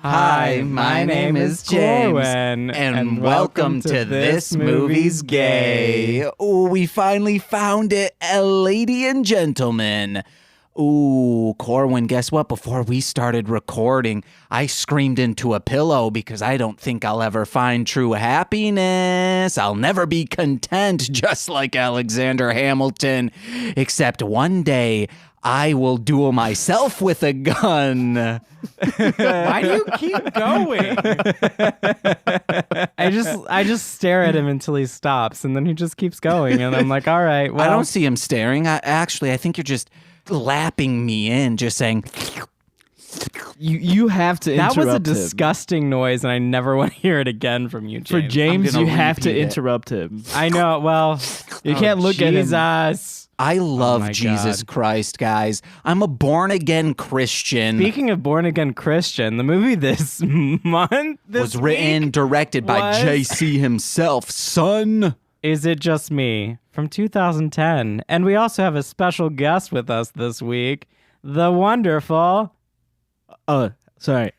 Hi, my name is James, Corwin, and welcome to This Movie's Gay. Ooh, we finally found it, lady and gentlemen. Ooh, Corwin, guess what? Before we started recording, I screamed into a pillow because I don't think I'll ever find true happiness. I'll never be content, just like Alexander Hamilton, except one day I will duel myself with a gun. Why do you keep going? I just stare at him until he stops, and then he just keeps going, and I'm like, all right, well. I don't see him staring. I think you're just lapping me in, just saying. You have to interrupt That was a him. disgusting noise, and I never want to hear it again from you, James. For James, you have to repeat it. interrupt him. I know, well. You can't look at him. Jesus. I love my Jesus God. Christ, guys. I'm a born-again Christian. Speaking of born-again Christian, the movie this month was written, directed by JC himself, son. Is It Just Me? From 2010. And we also have a special guest with us this week, the wonderful... Sorry.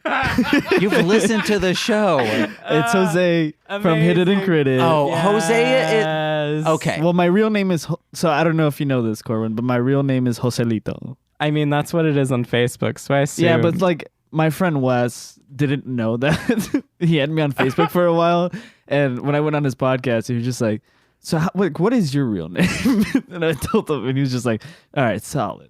You've listened to the show. It's Jose from Hit It and Crit It. Oh, Yes. Jose. Okay. Well, my real name is... So I don't know if you know this, Corwin, but my real name is Joselito. I mean, that's what it is on Facebook, so I assume. Yeah, but like my friend Wes didn't know that. He had me on Facebook for a while. And when I went on his podcast, he was just like, so what is your real name? And I told him, and he was just like, all right, solid.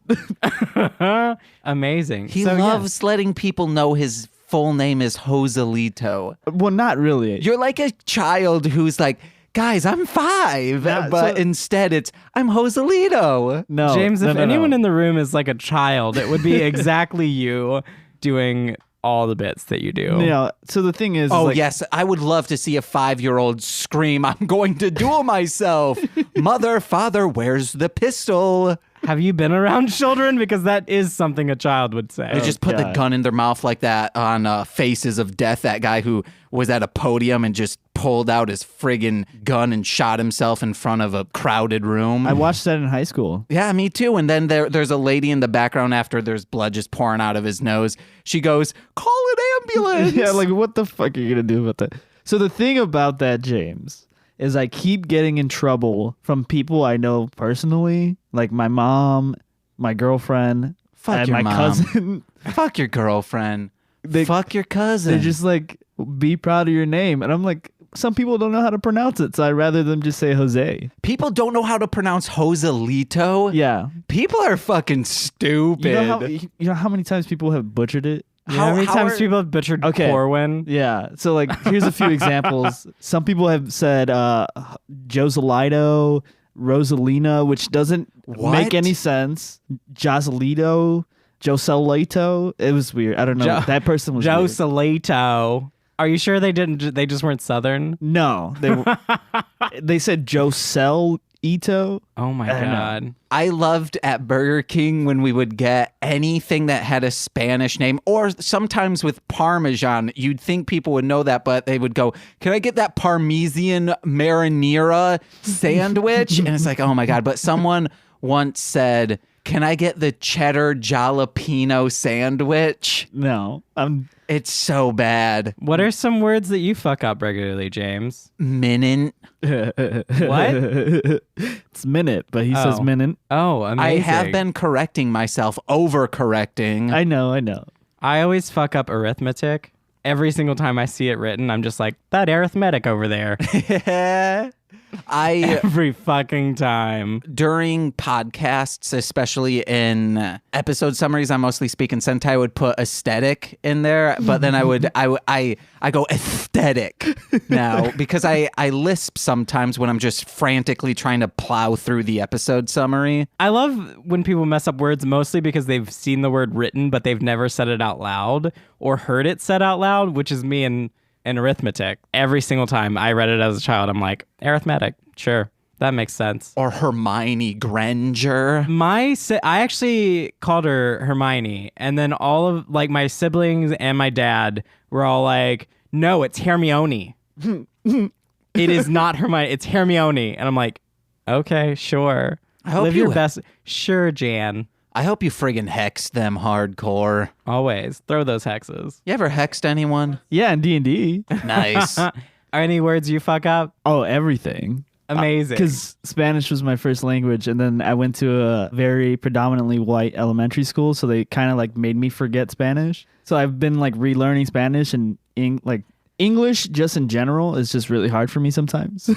Amazing. He So, loves letting people know his full name is Joselito. Well, not really. You're like a child who's like, guys, I'm 5. Yeah, but so- instead it's, I'm Joselito. No. James, if no. anyone in the room is like a child, it would be exactly you doing all the bits that you do. Yeah. So the thing is, Oh, like, yes. I would love to see a 5-year-old scream, I'm going to duel myself. Mother, father, where's the pistol? Have you been around children? Because that is something a child would say. They just put the God. gun in their mouth like that on Faces of Death, that guy who was at a podium and just pulled out his friggin' gun and shot himself in front of a crowded room. I watched that in high school. Yeah, me too. And then there's a lady in the background after there's blood just pouring out of his nose. She goes, call an ambulance. Yeah, like what the fuck are you gonna do about that? So the thing about that, James, is I keep getting in trouble from people I know personally, like my mom, my girlfriend, Fuck and your my mom. cousin. Fuck your girlfriend. Fuck your cousin. They're just like, be proud of your name. And I'm like, some people don't know how to pronounce it, so I'd rather them just say Jose. People don't know how to pronounce Joselito. Yeah. People are fucking stupid. You know how many times people have butchered it? You know how many times are- people have butchered Okay. Corwin? Yeah. So like, here's a few examples. Some people have said Joselito, Rosalina, which doesn't What? make any sense. Joselito, Joselito. It was weird. I don't know. That person was weird. Joselito. Are you sure they didn't? They just weren't Southern? No, they said Joselito. Oh my I don't know. God. I loved at Burger King when we would get anything that had a Spanish name, or sometimes with Parmesan. You'd think people would know that, but they would go, can I get that Parmesan marinara sandwich? And it's like, oh my God. But someone once said, can I get the cheddar jalapeno sandwich? No, It's so bad. What are some words that you fuck up regularly, James? Minute. What? It's minute, but he says Oh. minute. Oh, amazing. I have been correcting myself, overcorrecting. I know. I always fuck up arithmetic. Every single time I see it written, I'm just like, that arithmetic over there. Every fucking time. During podcasts, especially in episode summaries, I mostly speak in Sentai. I would put aesthetic in there, but then I go aesthetic now because I lisp sometimes when I'm just frantically trying to plow through the episode summary. I love when people mess up words mostly because they've seen the word written, but they've never said it out loud or heard it said out loud, which is me and arithmetic. Every single time I read it as a child, I'm like, arithmetic, sure, that makes sense. Or Hermione Granger. I actually called her Hermione, and then all of like my siblings and my dad were all like, no, it's Hermione. It is not Hermione, it's Hermione. And I'm like, okay, sure. I hope Live you your best. Sure, Jan. I hope you friggin' hex them hardcore. Always. Throw those hexes. You ever hexed anyone? Yeah, in D&D. Nice. Any words you fuck up? Oh, everything. Amazing. Because Spanish was my first language, and then I went to a very predominantly white elementary school, so they kind of like made me forget Spanish. So I've been like relearning Spanish, and English just in general is just really hard for me sometimes.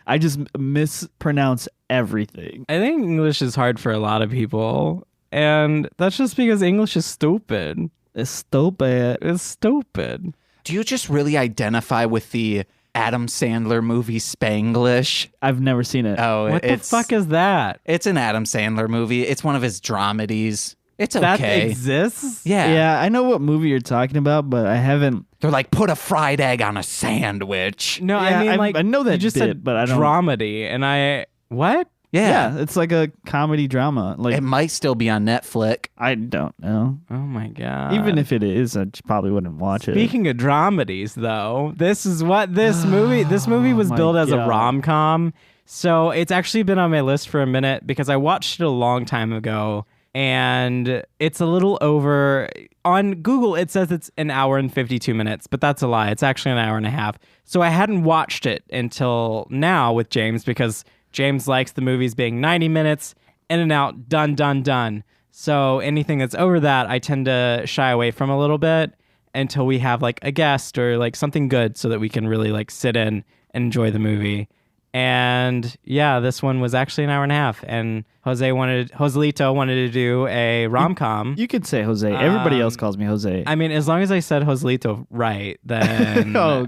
I just mispronounce everything. I think English is hard for a lot of people, and that's just because English is stupid. It's stupid. It's stupid. Do you just really identify with the Adam Sandler movie Spanglish? I've never seen it. Oh, What the fuck is that? It's an Adam Sandler movie. It's one of his dramedies. It's That okay. exists? Yeah, I know what movie you're talking about, but I haven't. They're like, put a fried egg on a sandwich. No, Yeah, I mean, like, I know that you just bit, said but I don't- dramedy, and what? Yeah. It's like a comedy drama. Like It might still be on Netflix. I don't know. Oh my god! Even if it is, I probably wouldn't watch it. Speaking of dramedies, though, this is what this movie. This movie was my billed as a God. rom-com, so it's actually been on my list for a minute because I watched it a long time ago, and it's a little over. On Google, it says it's an hour and 52 minutes, but that's a lie. It's actually an hour and a half. So I hadn't watched it until now with James because James likes the movies being 90 minutes, in and out, done, done, done. So anything that's over that, I tend to shy away from a little bit until we have like a guest or like something good so that we can really like sit in and enjoy the movie. And yeah, this one was actually an hour and a half, and Joselito wanted to do a rom-com. You could say Jose. Everybody else calls me Jose. I mean, as long as I said Joselito right, then Oh.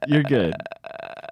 You're good.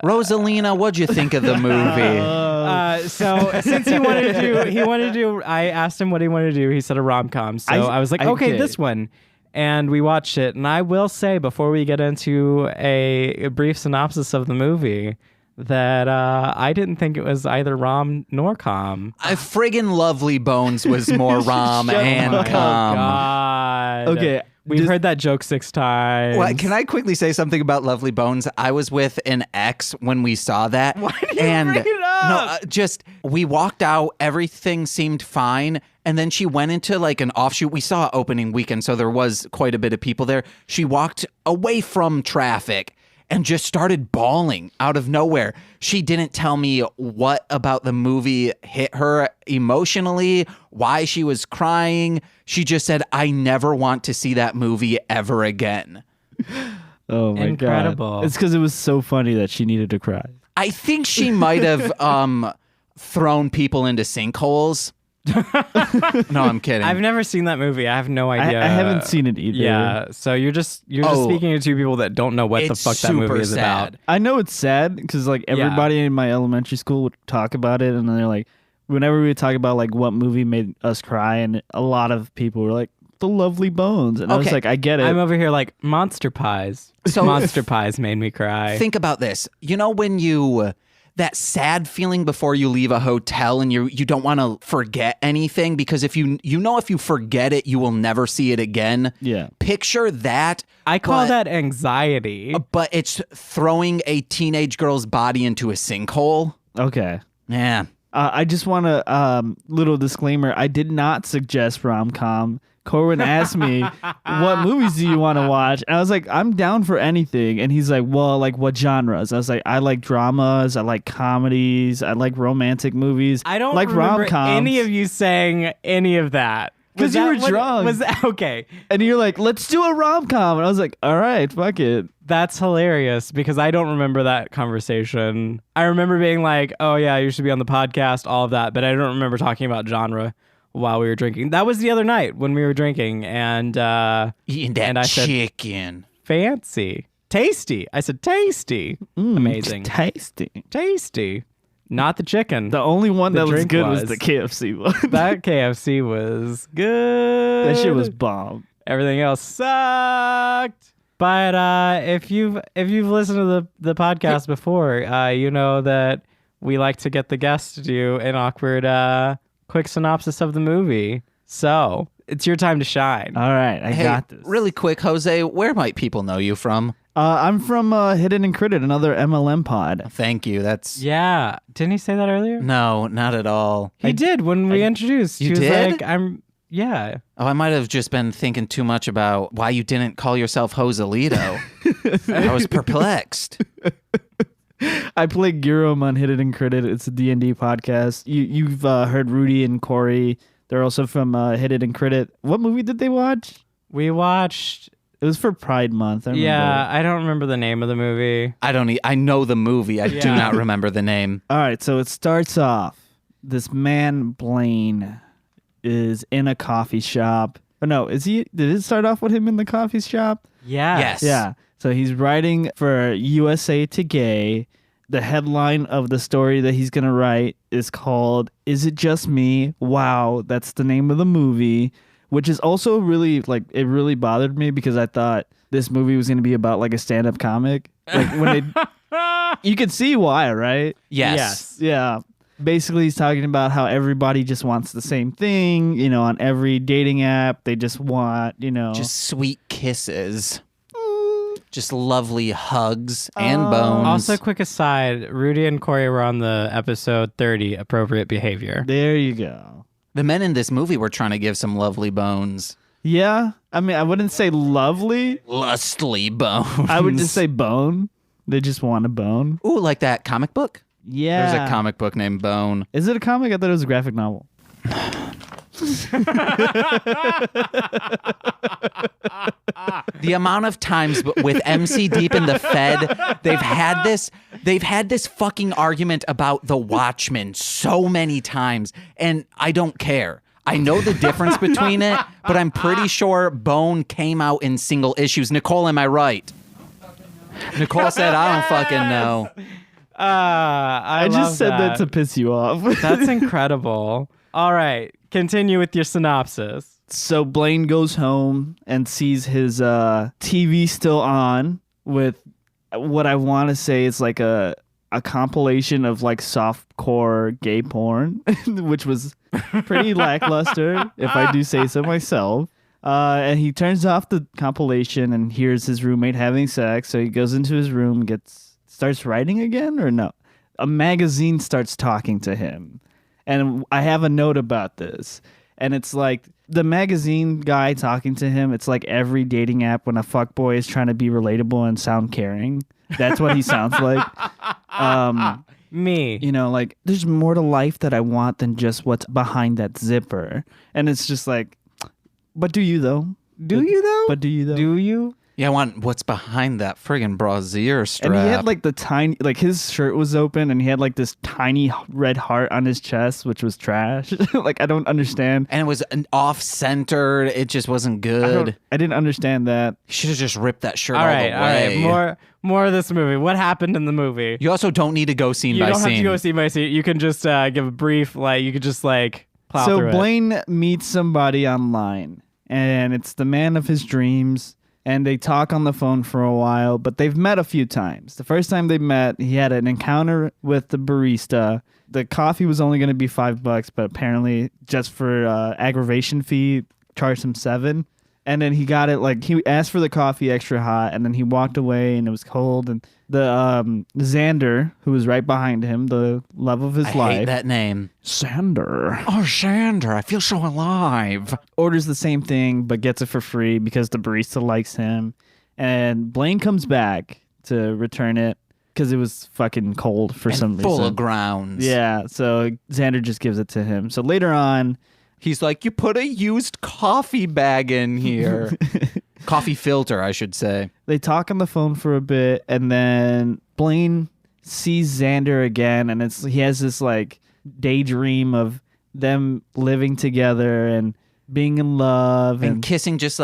Rosalina, what'd you think of the movie? So since he wanted to do, I asked him what he wanted to do. He said a rom-com. So I was like, okay, this one. And we watched it. And I will say, before we get into a brief synopsis of the movie, that I didn't think it was either rom nor com. Friggin' Lovely Bones was more rom and Oh, com. God. Okay. We've heard that joke 6 times. Well, can I quickly say something about Lovely Bones? I was with an ex when we saw that. Why did you bring it up? No, we walked out, everything seemed fine, and then she went into like an offshoot. We saw opening weekend, so there was quite a bit of people there. She walked away from traffic and just started bawling out of nowhere. She didn't tell me what about the movie hit her emotionally, why she was crying. She just said, I never want to see that movie ever again. Oh my Incredible. God. It's because it was so funny that she needed to cry. I think she might have thrown people into sinkholes. No, I'm kidding. I've never seen that movie. I have no idea. I haven't seen it either. Yeah, so you're just speaking to two people that don't know what the It's fuck that movie super is sad. about. I know it's sad because like everybody in my elementary school would talk about it, and they're like, whenever we would talk about like what movie made us cry, and a lot of people were like, The Lovely Bones, and I was Okay. like, I get it. I'm over here like Monster Pies. So- Monster Pies made me cry. Think about this. You know when you that sad feeling before you leave a hotel and you don't want to forget anything because if you forget it, you will never see it again. Yeah. Picture that. I call but- that anxiety. But it's throwing a teenage girl's body into a sinkhole. Okay. Yeah. I just want to little disclaimer. I did not suggest rom-com. Corwin asked me, what movies do you want to watch? And I was like, I'm down for anything. And he's like, well, like what genres? I was like, I like dramas. I like comedies. I like romantic movies. I don't like remember rom-coms. any of you saying any of that. 'Cause Was you that were what- drunk. Was that okay? And you're like, let's do a rom-com. And I was like, all right, fuck it. That's hilarious because I don't remember that conversation. I remember being like, oh yeah, you should be on the podcast, all of that, but I don't remember talking about genre while we were drinking. That was the other night when we were drinking, and Eating that And I said- chicken. fancy. Tasty. I said tasty. Amazing. Tasty. Tasty. Not the chicken. The only one The that was drink good was was. the KFC one. That KFC was good. That shit was bomb. Everything else sucked. But if you've listened to the podcast before, you know that we like to get the guests to do an awkward quick synopsis of the movie. So it's your time to shine. All right, I Hey, got this. really quick, Jose, where might people know you from? I'm from Hidden and Critted, another MLM pod. Thank you. That's Yeah. Didn't he say that earlier? no, not at all. He did when we introduced. You He was did? like, yeah. Oh, I might have just been thinking too much about why you didn't call yourself Joselito. I was perplexed. I play Girom on Hidden and Critted. It's a D&D podcast. You've heard Rudy and Corey. They're also from Hidden and Critted. What movie did they watch? We watched... It was for Pride Month. I remember. Yeah, I don't remember the name of the movie. I know the movie. I do Yeah. not remember the name. All right, so it starts off. This man, Blaine, is in a coffee shop. Oh, no, did it start off with him in the coffee shop? Yeah. Yes. Yeah. So he's writing for USA Today. The headline of the story that he's going to write is called, Is It Just Me? Wow, that's the name of the movie. Which is also really, like, it really bothered me because I thought this movie was going to be about, like, a stand-up comic. Like, when you can see why, right? Yes. Yeah. Basically, he's talking about how everybody just wants the same thing, on every dating app. They just want, Just sweet kisses. Just lovely hugs and bones. Also, quick aside, Rudy and Corey were on the episode 30, Appropriate Behavior. There you go. The men in this movie were trying to give some lovely bones. Yeah. I mean, I wouldn't say lovely. Lustly bones. I would just say bone. They just want a bone. Ooh, like that comic book? Yeah. There's a comic book named Bone. Is it a comic? I thought it was a graphic novel. The amount of times with MC Deep in the Fed, they've had this fucking argument about The Watchmen so many times, and I don't care. I know the difference between it, but I'm pretty sure Bone came out in single issues. Nicole, am I right? Nicole said, I don't fucking know. I just said that to piss you off. That's incredible. All right, continue with your synopsis. So Blaine goes home and sees his TV still on with what I want to say is like a compilation of like softcore gay porn, which was pretty lackluster, if I do say so myself. And he turns off the compilation and hears his roommate having sex. So he goes into his room, starts writing again, or no? A magazine starts talking to him. And I have a note about this. And it's like the magazine guy talking to him. It's like every dating app when a fuckboy is trying to be relatable and sound caring. That's what he sounds like. Me. Like there's more to life that I want than just what's behind that zipper. And it's just like, but do you though? Do you though? But do you though? Do you? Yeah, I want what's behind that friggin' brassiere strap. And he had like the tiny, like his shirt was open and he had like this tiny red heart on his chest, which was trash. Like, I don't understand. And it was off-centered. It just wasn't good. I didn't understand that. You should have just ripped that shirt All all right, the all way. right. More of this movie. What happened in the movie? You also don't need to go scene You by don't scene. have to go scene by scene. You can just give a brief, you could just plow So through it. Blaine meets somebody online and it's the man of his dreams. And they talk on the phone for a while, but they've met a few times. The first time they met, he had an encounter with the barista. The coffee was only going to be $5, but apparently just for aggravation fee, charged him $7. And then he got it, he asked for the coffee extra hot, and then he walked away, and it was cold. And the Xander, who was right behind him, the love of his I life. hate that name. Xander. Oh, Xander, I feel so alive. Orders the same thing, but gets it for free because the barista likes him. And Blaine comes back to return it because it was fucking cold for some reason. Full of grounds. Yeah, so Xander just gives it to him. So later on, He's like, you put a used coffee bag in here. Coffee filter, I should say. they talk on the phone for a bit, and then Blaine sees Xander again, and he has this daydream of them living together and being in love And kissing just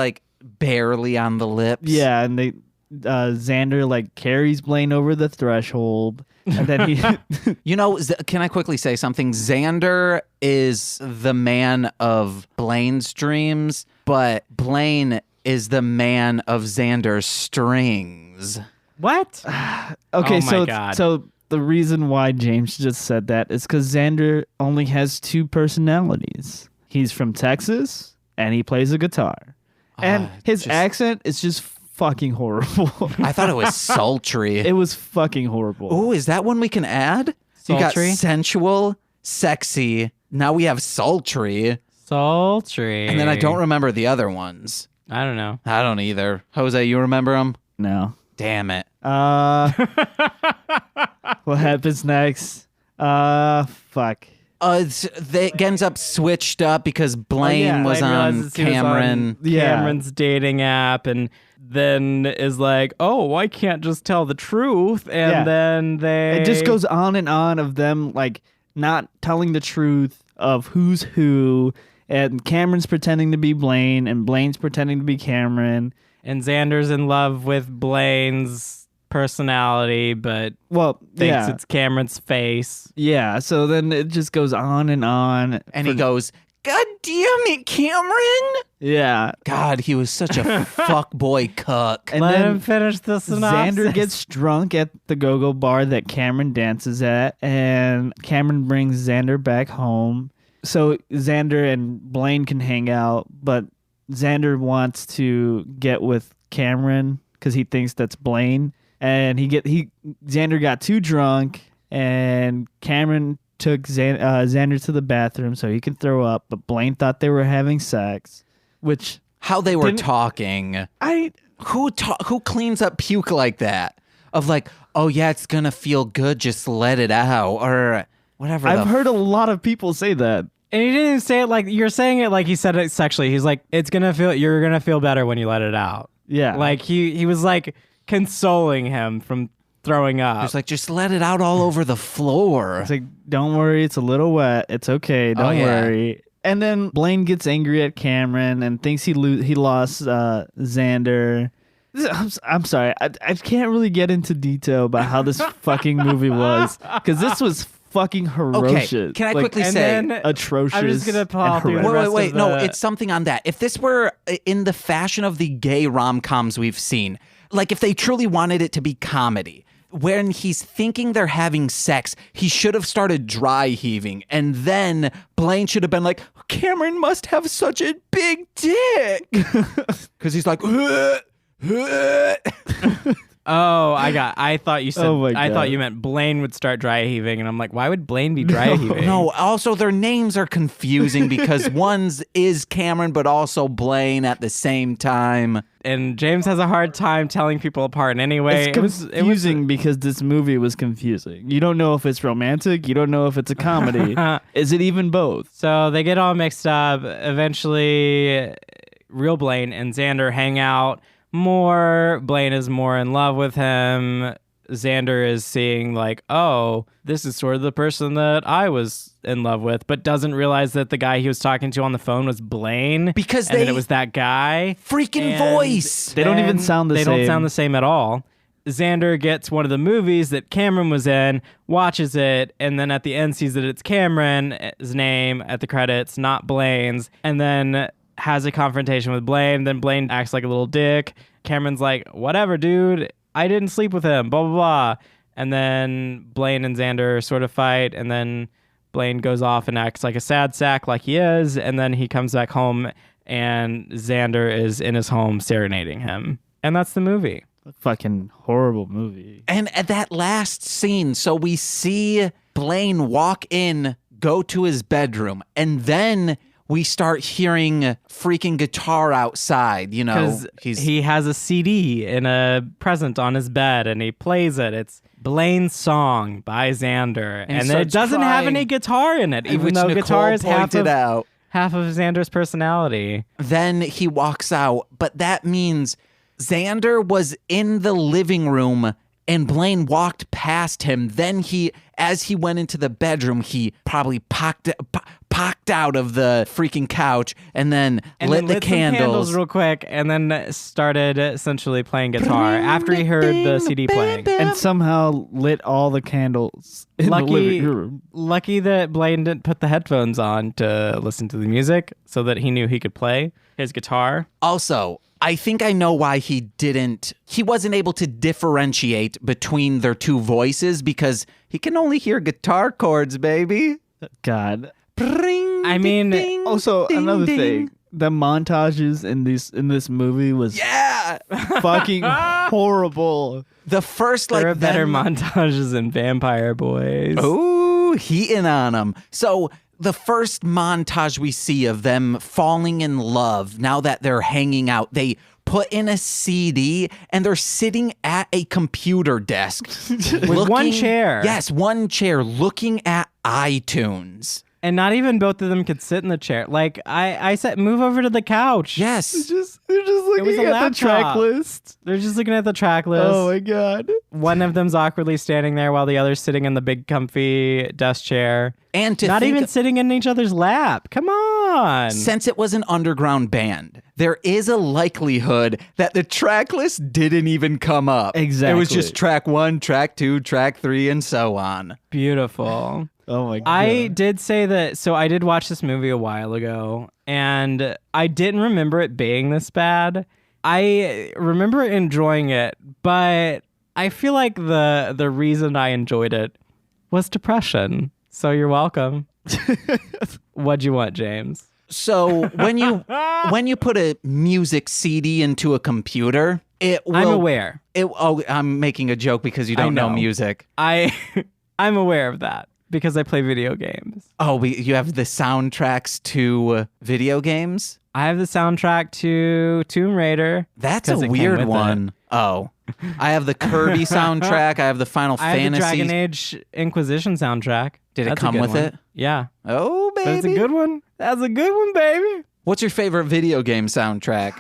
barely on the lips. yeah, and Xander carries Blaine over the threshold, and then he Can I quickly say something? Xander is the man of Blaine's dreams, but Blaine is the man of Xander's strings. What? okay. Oh my God. So the reason why James just said that is because Xander only has two personalities. He's from Texas and he plays a guitar, and his accent is just fucking horrible. I thought it was sultry. It was fucking horrible. Oh, is that one we can add? Sultry? You got sensual, sexy. Now we have sultry. Sultry. And then I don't remember the other ones. I don't know. I don't either. Jose, you remember them? No. Damn it. What happens next? Fuck. It ends up switched up because Blaine was Blaine on realizes he was Cameron. on Cameron's dating app, and then is like, oh, I can't just tell the truth. And then It just goes on and on of them like not telling the truth of who's who, and Cameron's pretending to be Blaine, and Blaine's pretending to be Cameron. And Xander's in love with Blaine's personality, but thinks it's Cameron's face. Yeah, so then it just goes on and on. And he goes, God damn it, Cameron. Yeah. God, he was such a fuckboy cuck. And Let then him finish the synopsis. Xander gets drunk at the go-go bar that Cameron dances at, and Cameron brings Xander back home. So Xander and Blaine can hang out, but Xander wants to get with Cameron because he thinks that's Blaine. And Xander got too drunk, and Cameron took Xander to the bathroom so he can throw up, but Blaine thought they were having sex, which How they were talking. Who cleans up puke like that? Of like, oh yeah, it's gonna feel good, just let it out, or whatever. I've heard a lot of people say that. And he didn't say it like you're saying it like he said it sexually. He's like, you're gonna feel better when you let it out. Yeah. Like he was like consoling him from throwing up. It's like, just let it out all over the floor. It's like, don't worry, it's a little wet. It's okay. Don't worry. And then Blaine gets angry at Cameron and thinks he lost Xander. I'm sorry. I can't really get into detail about how this fucking movie was, because this was fucking ferocious. Okay, can I quickly say atrocious? I'm just gonna plow through. Wait. No, it's something on that. If this were in the fashion of the gay rom-coms we've seen, like if they truly wanted it to be comedy, when he's thinking they're having sex, he should have started dry heaving, and then Blaine should have been like, Cameron must have such a big dick, because he's like. Oh, I thought you said. Oh my God. I thought you meant Blaine would start dry heaving, and I'm like, why would Blaine be dry heaving? No, also their names are confusing because one's is Cameron, but also Blaine at the same time. And James has a hard time telling people apart. Anyway, It's confusing because this movie was confusing. You don't know if it's romantic. You don't know if it's a comedy. Is it even both? So they get all mixed up. Eventually, real Blaine and Xander hang out more. Blaine is more in love with him. Xander is seeing like, oh, this is sort of the person that I was in love with, but doesn't realize that the guy he was talking to on the phone was Blaine. Because and then it was that guy. Freaking voice. They don't even sound the same. They don't sound the same at all. Xander gets one of the movies that Cameron was in, watches it, and then at the end sees that it's Cameron's name at the credits, not Blaine's, and then has a confrontation with Blaine. Then Blaine acts like a little dick. Cameron's like, whatever, dude. I didn't sleep with him, blah, blah, blah. And then Blaine and Xander sort of fight, and then Blaine goes off and acts like a sad sack like he is, and then he comes back home, and Xander is in his home serenading him. And that's the movie. Fucking horrible movie. And at that last scene, so we see Blaine walk in, go to his bedroom, and then we start hearing freaking guitar outside, you know. Because he has a CD in a present on his bed, and he plays it. It's Blaine's song by Xander. And it doesn't have any guitar in it, even though guitar is half of Xander's personality. Then he walks out, but that means Xander was in the living room and Blaine walked past him. Then as he went into the bedroom, he probably pocked out of the freaking couch and then lit the candles real quick, and then started essentially playing guitar after he heard the CD playing. And somehow lit all the candles in the living room. Lucky that Blaine didn't put the headphones on to listen to the music so that he knew he could play his guitar. Also, I think I know why he wasn't able to differentiate between their two voices, because he can only hear guitar chords, baby. God. I mean, also, another thing. The montages in this movie was fucking horrible. The first There are better montages than Vampire Boys. Ooh, heating on them. So the first montage we see of them falling in love, now that they're hanging out, they put in a CD and they're sitting at a computer desk. With one chair. Yes, one chair, looking at iTunes. And not even both of them could sit in the chair. Like, I said, move over to the couch. Yes. They're just looking at the track list. They're just looking at the track list. Oh my God. One of them's awkwardly standing there while the other's sitting in the big comfy desk chair. And to not think, even sitting in each other's lap. Come on. Since it was an underground band, there is a likelihood that the track list didn't even come up. Exactly. It was just track 1, track 2, track 3, and so on. Beautiful. Oh my God. I did say that, so I did watch this movie a while ago, and I didn't remember it being this bad. I remember enjoying it, but I feel like the reason I enjoyed it was depression. So you're welcome. What'd you want, James? So when you put a music CD into a computer, it will... I'm aware. I'm making a joke because you don't know music. I'm aware of that. Because I play video games. Oh, you have the soundtracks to video games? I have the soundtrack to Tomb Raider. That's a weird one. Oh. I have the Kirby soundtrack. I have the Final Fantasy. I have the Dragon Age Inquisition soundtrack. Did it come with it? Yeah. Oh, baby. That's a good one. That's a good one, baby. What's your favorite video game soundtrack?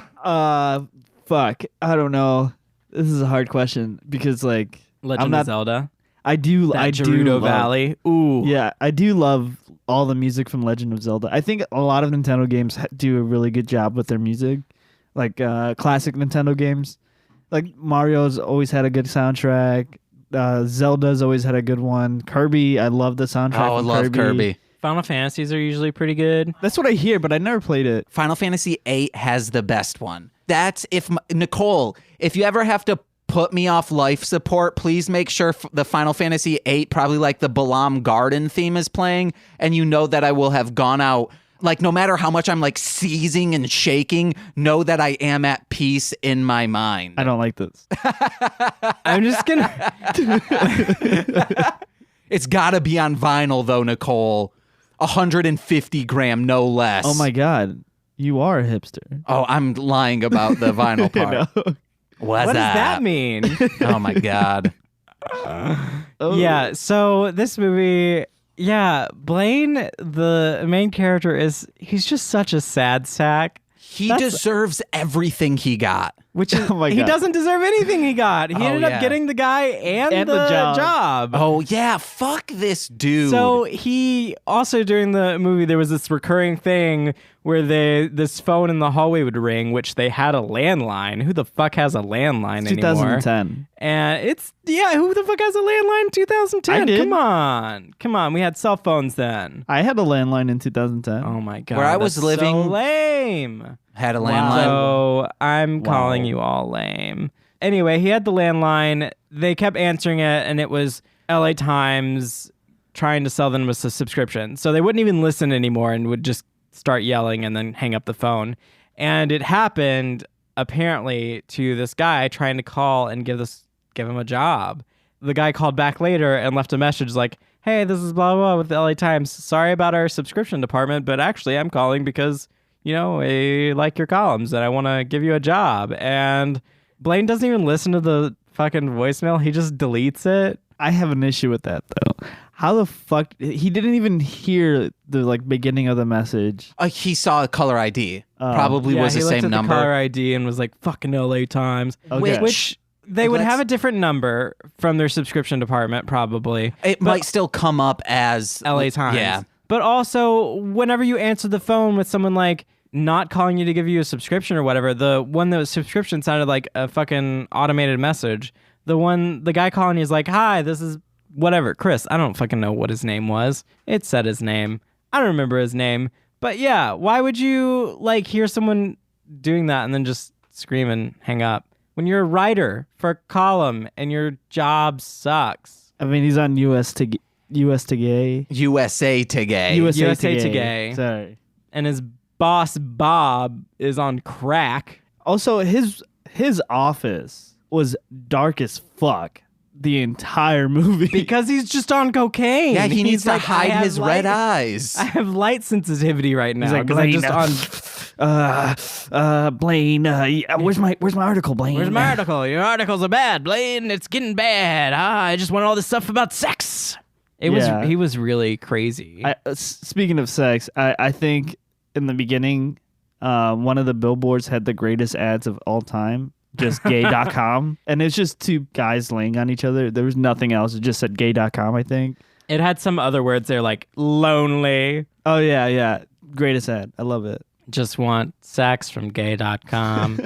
Fuck. I don't know. This is a hard question because, like... Legend of Zelda. I do Gerudo Valley. Ooh. Yeah, I do love all the music from Legend of Zelda. I think a lot of Nintendo games do a really good job with their music. Like classic Nintendo games. Like Mario's always had a good soundtrack. Zelda's always had a good one. Kirby, I love the soundtrack. Oh, I love Kirby. Final Fantasies are usually pretty good. That's what I hear, but I never played it. Final Fantasy VIII has the best one. That's Nicole, if you ever have to put me off life support, please make sure the Final Fantasy VIII, probably like the Balam Garden theme is playing, and you know that I will have gone out, like no matter how much I'm like seizing and shaking, know that I am at peace in my mind. I don't like this. I'm just gonna... It's gotta be on vinyl though, Nicole. 150 gram, no less. Oh my God. You are a hipster. Oh, I'm lying about the vinyl part. What does that mean? Oh my God. Yeah, so this movie, Blaine, the main character, he's just such a sad sack. He deserves everything he got. Which is, he doesn't deserve anything he got. He ended up getting the guy and the job. Oh, yeah. Fuck this dude. So he also, during the movie, there was this recurring thing where this phone in the hallway would ring, which they had a landline. Who the fuck has a landline anymore? 2010. And who the fuck has a landline in 2010? I did. Come on. We had cell phones then. I had a landline in 2010. Oh my God. Where I was living, so lame. Had a landline. So I'm calling you all lame. Anyway, he had the landline. They kept answering it, and it was LA Times trying to sell them a subscription. So they wouldn't even listen anymore and would just start yelling and then hang up the phone. And it happened, apparently, to this guy trying to call and give him a job. The guy called back later and left a message like, hey, this is blah, blah, with the LA Times. Sorry about our subscription department, but actually I'm calling because... I like your columns and I want to give you a job. And Blaine doesn't even listen to the fucking voicemail. He just deletes it. I have an issue with that, though. How the fuck... He didn't even hear the beginning of the message. He saw a caller ID. Probably was the same number. He looked at the caller ID and was like, fucking LA Times. Okay. Which they would have a different number from their subscription department, probably. It might still come up as... LA Times. Yeah. But also, whenever you answer the phone with someone like... not calling you to give you a subscription or whatever, the one that was subscription sounded like a fucking automated message. The guy calling you is like, hi, this is whatever, Chris. I don't fucking know what his name was. It said his name. I don't remember his name. But yeah, why would you hear someone doing that and then just scream and hang up? When you're a writer for a column and your job sucks. I mean, he's on USA Today. USA Today. USA Today. Sorry. And his boss Bob is on crack. Also, his office was dark as fuck the entire movie. Because he's just on cocaine. Yeah, he needs to like, hide his red eyes. I have light sensitivity right now. He's like, because I'm just on. Blaine, where's my article, Blaine? Where's my article? Your articles are bad, Blaine. It's getting bad. I just want all this stuff about sex. He was really crazy. Speaking of sex, I think in the beginning, one of the billboards had the greatest ads of all time. Just gay.com. And it's just two guys laying on each other. There was nothing else. It just said gay.com, I think. It had some other words there like lonely. Oh, yeah. Greatest ad. I love it. Just want sex from gay.com.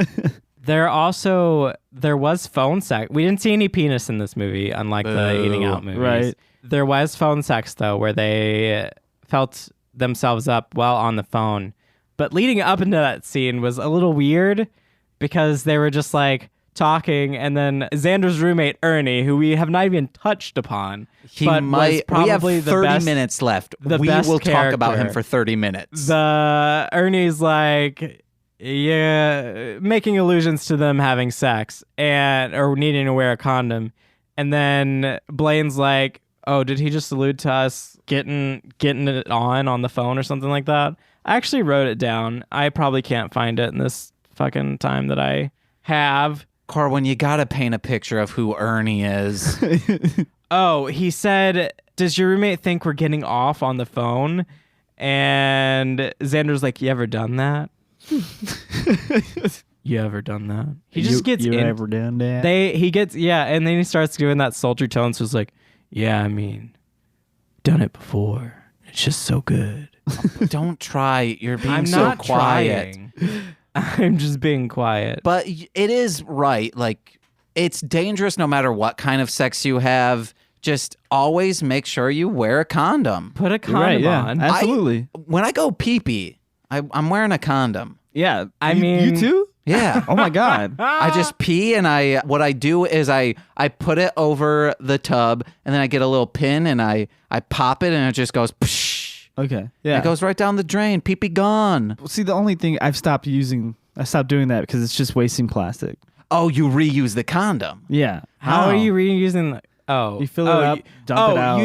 There was phone sex. We didn't see any penis in this movie, unlike the Eating Out movies. Right. There was phone sex, though, where they felt themselves up while on the phone. But leading up into that scene was a little weird because they were just like talking, and then Xander's roommate, Ernie, who we have not even touched upon, We probably have 30 minutes left. We will talk about him for 30 minutes. Ernie's like, yeah, making allusions to them having sex or needing to wear a condom. And then Blaine's like, oh, did he just allude to us getting it on the phone or something like that? I actually wrote it down. I probably can't find it in this fucking time that I have. Corwin, you gotta paint a picture of who Ernie is. Oh, he said, does your roommate think we're getting off on the phone? And Xander's like, you ever done that? You ever done that? He just gets you in. ever done that? And then he starts doing that sultry tone. So it's like, yeah, I mean, done it before. It's just so good. Don't try. You're being I'm so not quiet. Trying. I'm just being quiet. But it is right. Like, it's dangerous no matter what kind of sex you have. Just always make sure you wear a condom. Put a condom on. Absolutely. When I go pee-pee, I'm wearing a condom. Yeah. I mean, you too? Yeah. Oh my God. I just pee, and what I do is I put it over the tub, and then I get a little pin, and I pop it, and it just goes psh. Okay. Yeah. It goes right down the drain. Pee-pee gone. See, the only thing I stopped doing that because it's just wasting plastic. Oh, you reuse the condom. Yeah. How are you reusing the... Oh, you fill it up, dump it out.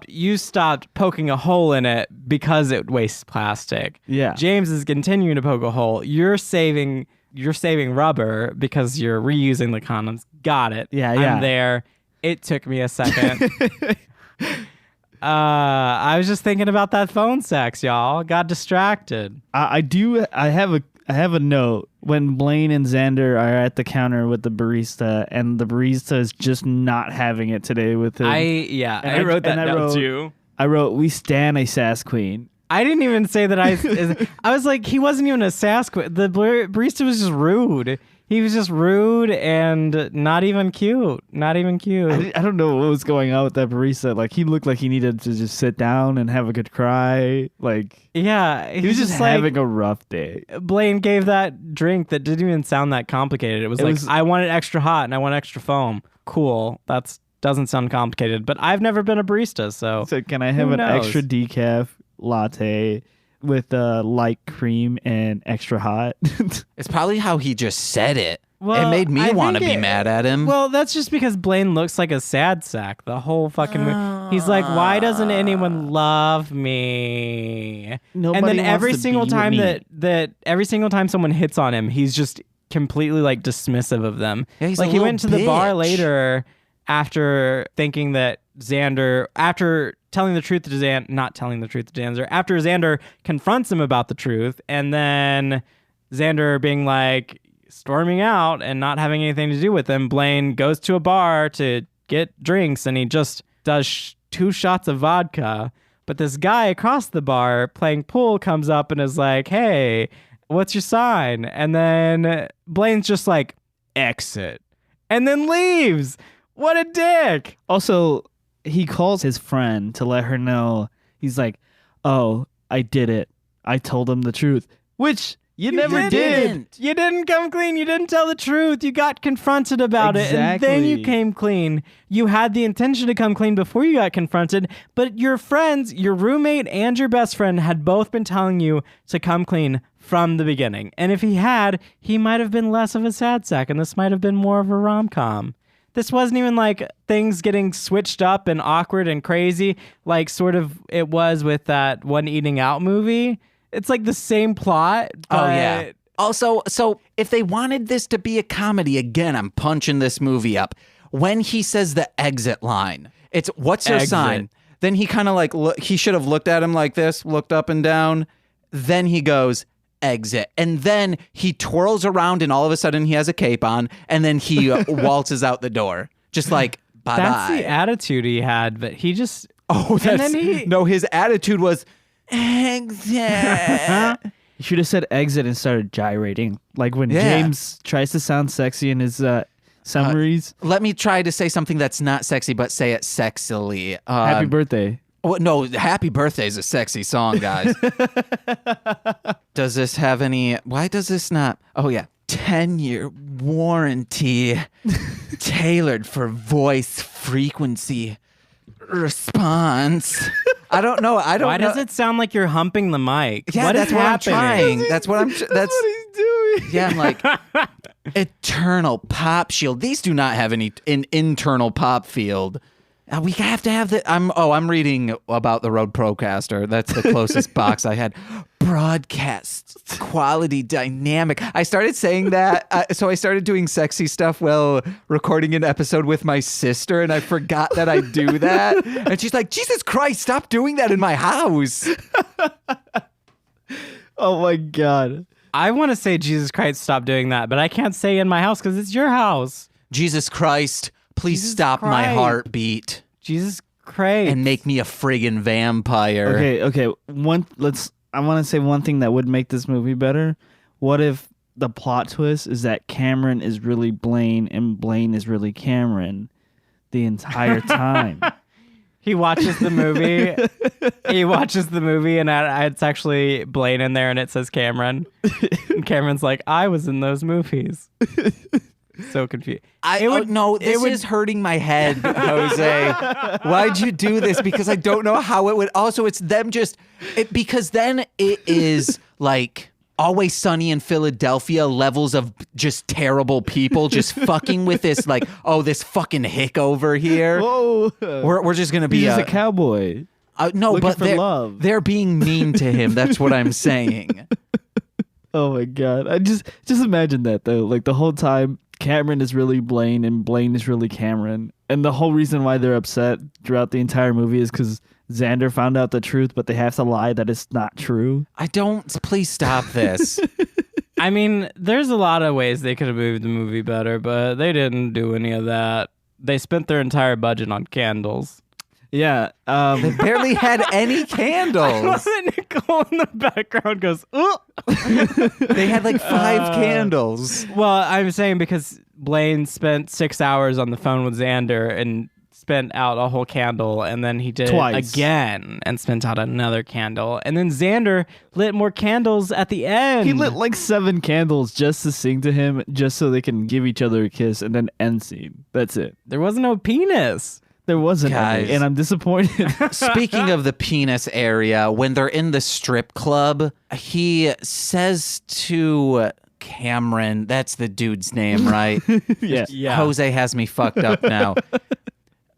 You stopped poking a hole in it because it wastes plastic. Yeah. James is continuing to poke a hole. You're saving rubber because you're reusing the condoms. Got it. Yeah. I'm there. It took me a second. I was just thinking about that phone sex, y'all. Got distracted. I have a note when Blaine and Xander are at the counter with the barista, and the barista is just not having it today with him. I wrote that note too. I wrote, we stan a sass queen. I didn't even say that I was like, he wasn't even a sass queen. The barista was just rude. He was just rude and not even cute. Not even cute. I don't know what was going on with that barista. Like, he looked like he needed to just sit down and have a good cry. Like, yeah, he was just having a rough day. Blaine gave that drink that didn't even sound that complicated. It was I want it extra hot and I want extra foam. Cool. That doesn't sound complicated. But I've never been a barista, so can I have an extra decaf latte with light cream and extra hot? It's probably how he just said it. Well, it made me want to be mad at him. Well, that's just because Blaine looks like a sad sack the whole fucking movie. He's like, why doesn't anyone love me? Nobody and then wants every to single be time with that every single time someone hits on him, he's just completely like dismissive of them. Yeah, he's like a he little went to the bar bitch. later after thinking that after telling the truth to Xander, not telling the truth to Xander, after Xander confronts him about the truth, and then Xander being like storming out and not having anything to do with him, Blaine goes to a bar to get drinks, and he just does 2 shots of vodka. But this guy across the bar playing pool comes up and is like, hey, what's your sign? And then Blaine's just like, exit, and then leaves. What a dick. Also, he calls his friend to let her know. He's like, oh, I did it. I told him the truth. Which You never did. You didn't come clean. You didn't tell the truth. You got confronted about it, and then you came clean. You had the intention to come clean before you got confronted, but your friends, your roommate and your best friend had both been telling you to come clean from the beginning. And if he had, he might have been less of a sad sack, and this might have been more of a rom-com. This wasn't even like things getting switched up and awkward and crazy like sort of it was with that one Eating Out movie. It's like the same plot. Oh, yeah. Also, so if they wanted this to be a comedy, again, I'm punching this movie up. When he says the exit line, it's, what's your sign? Then he kind of like, he should have looked at him like this, looked up and down. Then he goes, exit. And then he twirls around and all of a sudden he has a cape on and then he waltzes out the door. Just like, bye-bye. That's the attitude he had, but he just... Oh, no, his attitude was, exit. You should have said exit and started gyrating. Like when James tries to sound sexy in his summaries. Let me try to say something that's not sexy, but say it sexily. Happy birthday. Oh, no, Happy Birthday is a sexy song, guys. Does this have any... Why does this not... Oh, yeah. 10-year warranty tailored for voice frequency response. I don't know. Why does it sound like you're humping the mic? Yeah, that's what I'm trying. That's what he's doing. Yeah, I'm like, eternal pop shield. These do not have an internal pop field. We have to have the. I'm reading about the Rode Procaster. That's the closest box I had. Broadcast quality dynamic. I started saying that, so I started doing sexy stuff while recording an episode with my sister, and I forgot that I do that. And she's like, "Jesus Christ, stop doing that in my house!" Oh my God. I want to say Jesus Christ, stop doing that, but I can't say in my house because it's your house. Jesus Christ. Please stop my heartbeat. Jesus Christ. And make me a friggin' vampire. Okay. I want to say one thing that would make this movie better. What if the plot twist is that Cameron is really Blaine and Blaine is really Cameron the entire time? He watches the movie. And it's actually Blaine in there and it says Cameron. And Cameron's like, I was in those movies. So confused. This is hurting my head, Jose. Why'd you do this? Because I don't know how it would. Also, it's them because then it is like Always Sunny in Philadelphia levels of just terrible people just fucking with this, like, oh, this fucking hick over here. Whoa. We're just going to be He's a cowboy. No, looking but for love. They're being mean to him. That's what I'm saying. Oh my God. I just imagine that though. Like the whole time Cameron is really Blaine and Blaine is really Cameron. And the whole reason why they're upset throughout the entire movie is because Xander found out the truth, but they have to lie that it's not true. Please stop this. I mean, there's a lot of ways they could have moved the movie better, but they didn't do any of that. They spent their entire budget on candles. Yeah. They barely had any candles. Nicole in the background goes, ooh. They had like 5 candles. Well, I'm saying because Blaine spent 6 hours on the phone with Xander and spent out a whole candle, and then he did Twice. it again and spent out another candle. And then Xander lit more candles at the end. He lit like 7 candles just to sing to him, just so they can give each other a kiss, and then end scene. That's it. There was no penis. There wasn't Guys. any, and I'm disappointed. Speaking of the penis area, when they're in the strip club, he says to Cameron, that's the dude's name, right? Yeah. Jose has me fucked up now.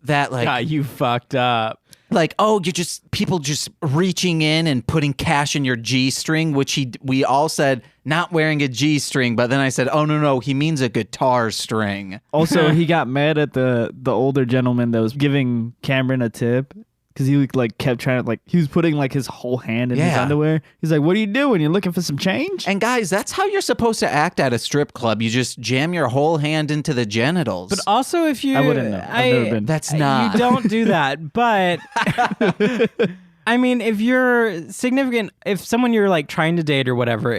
That like God, you fucked up. Like, oh, you're just people just reaching in and putting cash in your G-string, which we all said not wearing a G-string, but then I said, oh no, he means a guitar string. Also, he got mad at the older gentleman that was giving Cameron a tip because he like kept trying to like he was putting like his whole hand in his underwear. He's like, "What are you doing? You're looking for some change?" And guys, that's how you're supposed to act at a strip club. You just jam your whole hand into the genitals. But also, if you, I wouldn't know. I've never been. That's not. You don't do that. But I mean, if you're significant, if someone you're like trying to date or whatever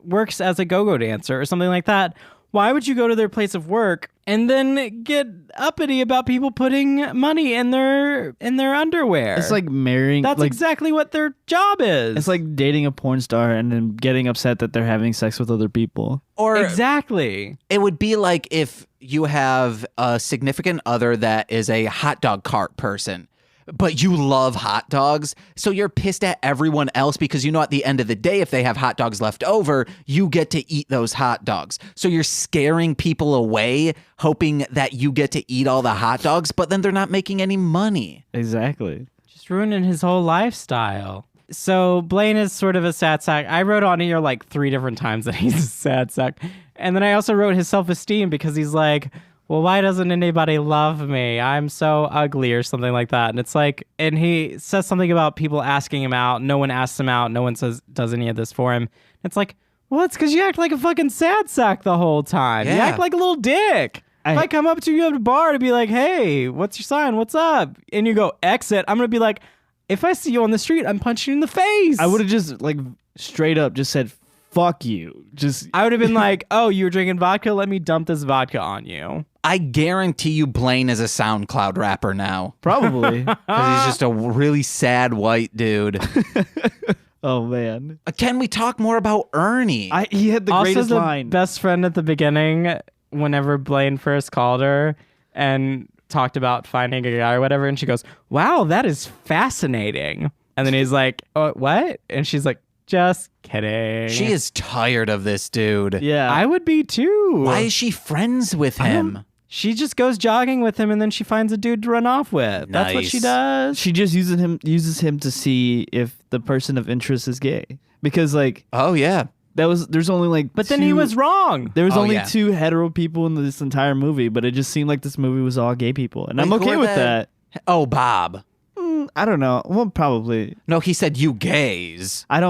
works as a go-go dancer or something like that, why would you go to their place of work and then get uppity about people putting money in their underwear? It's like marrying. That's like, exactly what their job is. It's like dating a porn star and then getting upset that they're having sex with other people. Or exactly. it would be like if you have a significant other that is a hot dog cart person, but you love hot dogs, so you're pissed at everyone else because you know at the end of the day, if they have hot dogs left over, you get to eat those hot dogs. So you're scaring people away, hoping that you get to eat all the hot dogs, but then they're not making any money. Exactly. Just ruining his whole lifestyle. So Blaine is sort of a sad sack. I wrote on here like 3 different times that he's a sad sack. And then I also wrote his self-esteem because he's like, well, why doesn't anybody love me? I'm so ugly or something like that. And it's like, and he says something about people asking him out. No one asks him out. No one does any of this for him. It's like, well, it's because you act like a fucking sad sack the whole time. Yeah. You act like a little dick. If I come up to you at a bar to be like, hey, what's your sign? What's up? And you go, exit. I'm going to be like, if I see you on the street, I'm punching you in the face. I would have just like straight up just said, fuck you. I would have been like, oh, you were drinking vodka? Let me dump this vodka on you. I guarantee you Blaine is a SoundCloud rapper now. Probably. Because he's just a really sad white dude. Oh, man. Can we talk more about Ernie? He had the also greatest the line. Best friend at the beginning, whenever Blaine first called her and talked about finding a guy or whatever, and she goes, wow, that is fascinating. And then he's like, oh, what? And she's like, just kidding. She is tired of this dude. Yeah. I would be too. Why is she friends with him? She just goes jogging with him and then she finds a dude to run off with. That's what she does. She just uses him to see if the person of interest is gay. Because like, Oh, yeah. there's only like But then he was wrong. There was Oh, only yeah. 2 hetero people in this entire movie, but it just seemed like this movie was all gay people. And I'm Wait, who okay are with the- that. Oh, Bob. I don't know. Well, probably. No, he said you gays. I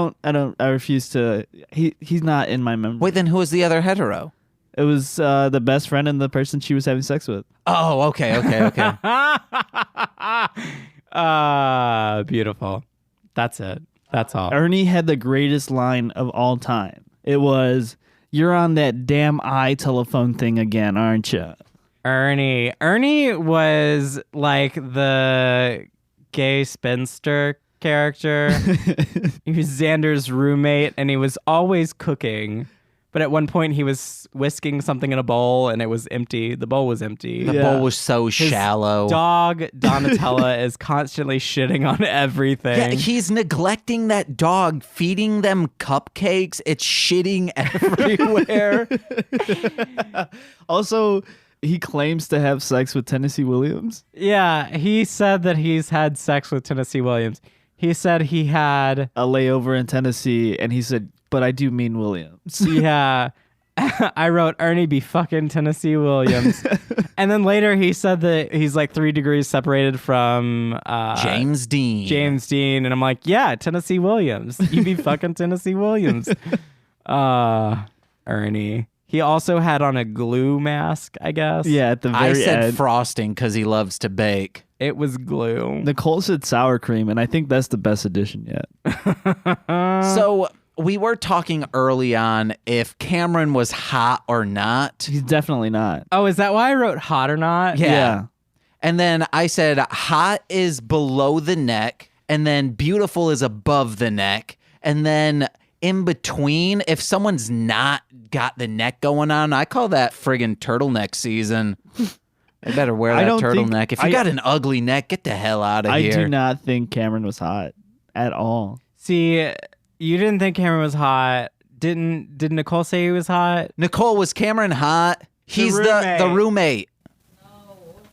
refuse to. He's not in my memory. Wait, then who was the other hetero? It was the best friend and the person she was having sex with. Oh, okay. Beautiful. That's it. That's all. Ernie had the greatest line of all time. It was, "You're on that damn iTelephone thing again, aren't you?" Ernie was like the gay spinster character. He was Xander's roommate and he was always cooking. But at one point he was whisking something in a bowl and it was empty. The bowl was empty. The bowl was so shallow. Dog Donatella is constantly shitting on everything. Yeah, he's neglecting that dog, feeding them cupcakes. It's shitting everywhere. Also, he claims to have sex with Tennessee Williams. Yeah, he said that he's had sex with Tennessee Williams. He said he had A layover in Tennessee, and he said, "But I do mean Williams." Yeah. I wrote Ernie be fucking Tennessee Williams. And then later he said that he's like 3 degrees separated from James Dean. James Dean. And I'm like, yeah, Tennessee Williams. You be fucking Tennessee Williams. Ernie. He also had on a glue mask, I guess. Yeah, at the very I said end. frosting because he loves to bake. It was glue. Nicole said sour cream, and I think that's the best addition yet. So we were talking early on if Cameron was hot or not. He's definitely not. Oh, is that why I wrote hot or not? Yeah. And then I said hot is below the neck, and then beautiful is above the neck. And then in between, if someone's not got the neck going on, I call that friggin' turtleneck season. I better wear I that don't think- turtleneck. If you got an ugly neck, get the hell out of I here. do not think Cameron was hot at all. See, you didn't think Cameron was hot. Did Nicole say he was hot? Nicole, was Cameron hot? He's the roommate.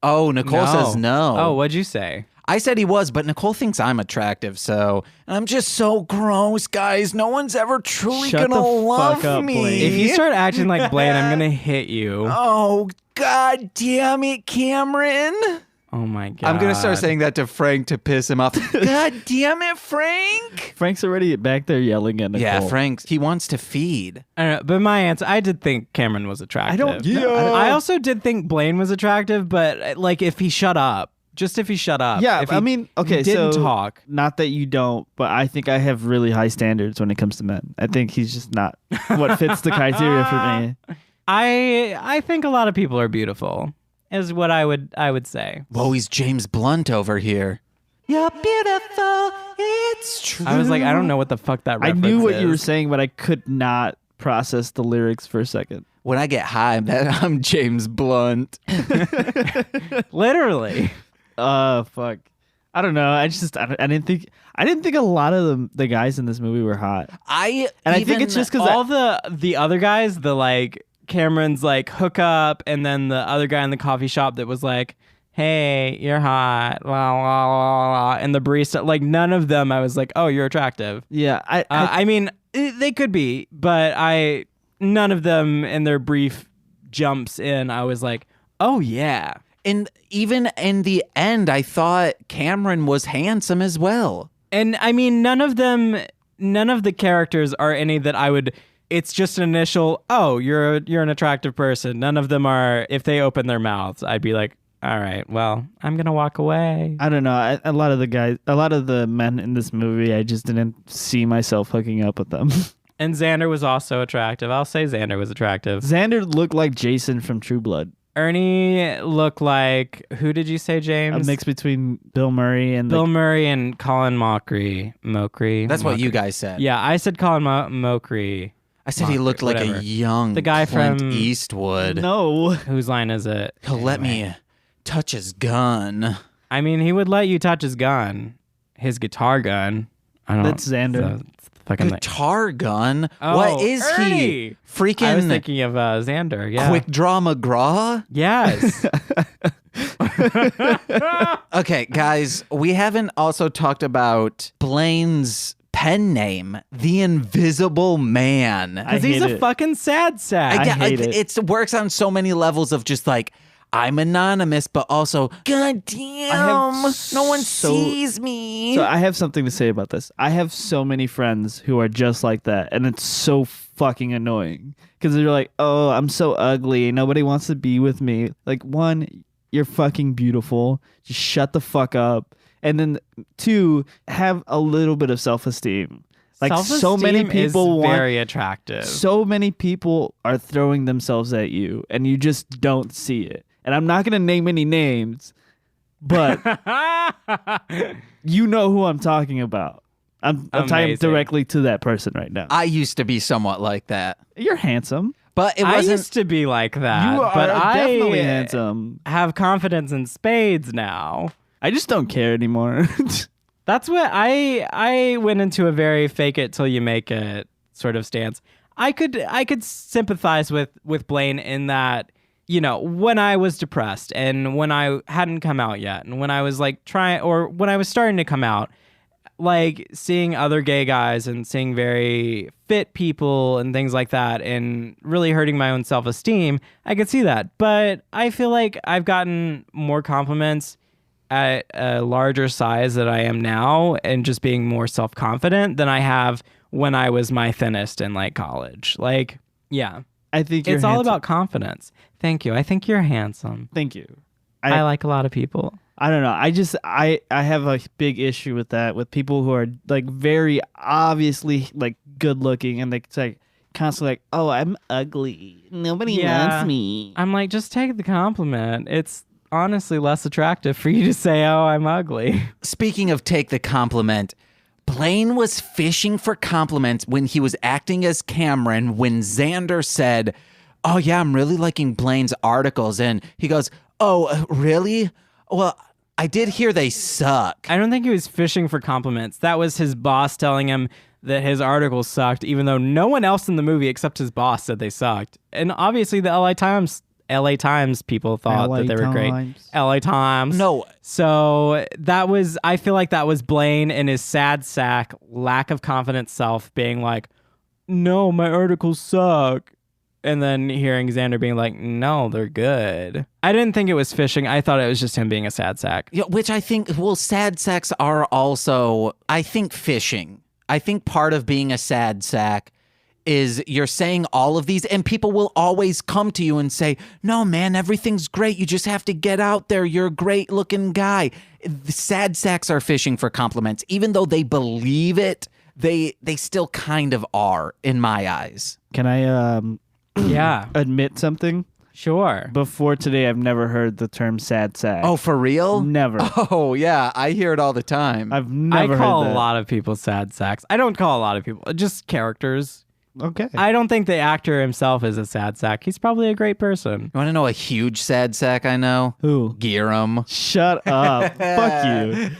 Oh, Nicole says no. Oh, what'd you say? I said he was, but Nicole thinks I'm attractive, so I'm just so gross, guys. No one's ever truly Shut gonna the love fuck up, me. Blaine. If you start acting like Blaine, I'm gonna hit you. Oh, god damn it, Cameron. Oh my god. I'm gonna start saying that to Frank to piss him off. God damn it, Frank. Frank's already back there yelling at Nicole. Yeah, Frank, he wants to feed. I don't know, but my answer, I did think Cameron was attractive. Yeah. I also did think Blaine was attractive, but like if he shut up. Just if he shut up. Yeah, If he I mean, okay, didn't so talk. Not that you don't, but I think I have really high standards when it comes to men. I think he's just not what fits the criteria for me. I think a lot of people are beautiful, is what I would say. Whoa, he's James Blunt over here. You're beautiful, it's true. I was like, I don't know what the fuck that I reference knew what is. you were saying, but I could not process the lyrics for a second. When I get high, I'm James Blunt. Literally. Fuck. I don't know. I didn't think a lot of the guys in this movie were hot. I think it's just because all the other guys, the like Cameron's like hook up, and then the other guy in the coffee shop that was like, hey, you're hot, la la la la, and the barista, like none of them I was like, oh, you're attractive. Yeah, I mean, they could be, but none of them in their brief jumps in, I was like, oh yeah. And even in the end, I thought Cameron was handsome as well. And I mean, none of the characters are any that I would, it's just an initial, oh, you're an attractive person. None of them are, if they open their mouths, I'd be like, all right, well, I'm going to walk away. I don't know. A lot of the men in this movie, I just didn't see myself hooking up with them. And Xander was also attractive. I'll say Xander was attractive. Xander looked like Jason from True Blood. Ernie looked like, who did you say, James? A mix between Bill Murray and Murray and Colin Mockery. That's what you guys said. Yeah, I said Colin Mockery. I said he looked like whatever. a young The guy Clint from- Eastwood. No. Whose line is it? He'll let me touch his gun. I mean, he would let you touch his gun. His guitar gun. I don't That's Xander. Fucking Guitar gun? Oh, What is Ernie! he? Freaking I was thinking of Xander, yeah. Quick Draw McGraw? Yes. Okay, guys, we haven't also talked about Blaine's pen name, the Invisible Man. I Because he's hate a it. fucking sad sack. I hate it. It works on so many levels of just like, I'm anonymous, but also, God damn, no one sees me. So I have something to say about this. I have so many friends who are just like that, and it's so fucking annoying because they're like, "Oh, I'm so ugly. Nobody wants to be with me." Like, one, you're fucking beautiful. Just shut the fuck up. And then two, have a little bit of self-esteem. Like, so many people is want. very attractive. So many people are throwing themselves at you, and you just don't see it. And I'm not going to name any names, but you know who I'm talking about. I'm talking Amazing. directly to that person right now. I used to be somewhat like that, You're handsome. but it I wasn't. used to be like that. You are but definitely I handsome. have confidence in spades now. I just don't care anymore. That's what I went into a very fake it till you make it sort of stance. I could sympathize with Blaine in that, you know, when I was depressed and when I hadn't come out yet and when I was like when I was starting to come out, like seeing other gay guys and seeing very fit people and things like that and really hurting my own self-esteem, I could see that. But I feel like I've gotten more compliments at a larger size that I am now and just being more self-confident than I have when I was my thinnest in like college. Like, yeah. I think It's all handsome. about confidence. Thank you. I think you're handsome. Thank you. I like a lot of people. I don't know. I have a big issue with that, with people who are like very obviously like good looking and it's like constantly like, oh, I'm ugly. Nobody wants me. I'm like, just take the compliment. It's honestly less attractive for you to say, oh, I'm ugly. Speaking of take the compliment, Blaine was fishing for compliments when he was acting as Cameron when Xander said, oh yeah, I'm really liking Blaine's articles. And he goes, oh, really? Well, I did hear they suck. I don't think he was fishing for compliments. That was his boss telling him that his articles sucked, even though no one else in the movie except his boss said they sucked. And obviously the LA Times people thought that they were great. LA Times. No. So I feel like that was Blaine and his sad sack, lack of confidence self being like, no, my articles suck. And then hearing Xander being like, no, they're good. I didn't think it was fishing. I thought it was just him being a sad sack. Yeah, which I think, well, sad sacks are also, I think, fishing. I think part of being a sad sack is you're saying all of these and people will always come to you and say, no, man, everything's great. You just have to get out there. You're a great looking guy. The sad sacks are fishing for compliments. Even though they believe it, they still kind of are in my eyes. Can I Yeah. admit something? Sure. Before today, I've never heard the term sad sack. Oh, for real? Never. Oh, yeah. I hear it all the time. I've never I call heard that. a lot of people sad sacks. I don't call a lot of people, just characters. Okay. I don't think the actor himself is a sad sack. He's probably a great person. You want to know a huge sad sack I know? Who? Giram. Shut up. Fuck you.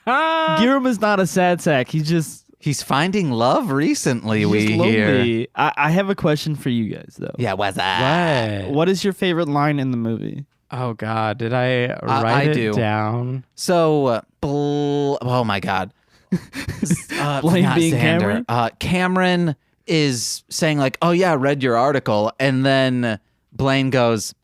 Giram is not a sad sack. He's finding love recently, we He's hear. lonely. I have a question for you guys, though. Yeah, what's that? What? What is your favorite line in the movie? Oh, God. Did I I write it do. down? So, oh my God. Blaine not being Xander. Cameron? Cameron is saying like, oh yeah, I read your article. And then Blaine goes,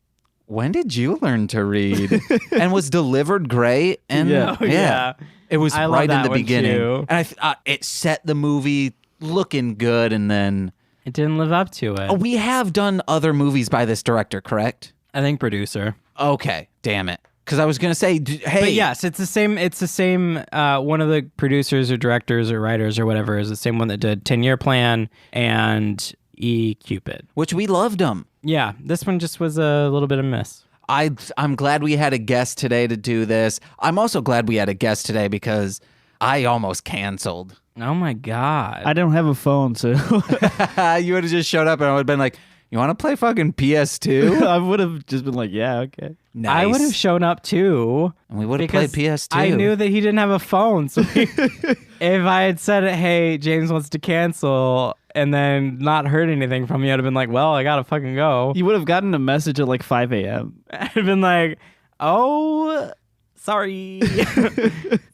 when did you learn to read? And was delivered great. And Yeah. Oh, yeah. It was I love right in that the one, beginning. too. And it set the movie looking good. And then It didn't live up to it. we have done other movies by this director, correct? I think producer. Okay, damn it. Because I was going to say, hey. But yes, it's the same. It's the same. One of the producers or directors or writers or whatever is the same one that did 10-Year Plan and Cupid. Which we loved them. Yeah, this one just was a little bit of miss. I'm glad we had a guest today to do this. I'm also glad we had a guest today because I almost canceled. Oh my God. I don't have a phone, so You would have just showed up and I would have been like, you want to play fucking PS2? I would have just been like, yeah, okay. Nice. I would have shown up too. And we would have played because PS2. I knew that he didn't have a phone. So if I had said, hey, James wants to cancel and then not heard anything from you, I'd have been like, well, I got to fucking go. You would have gotten a message at like 5 a.m. I'd have been like, oh, sorry.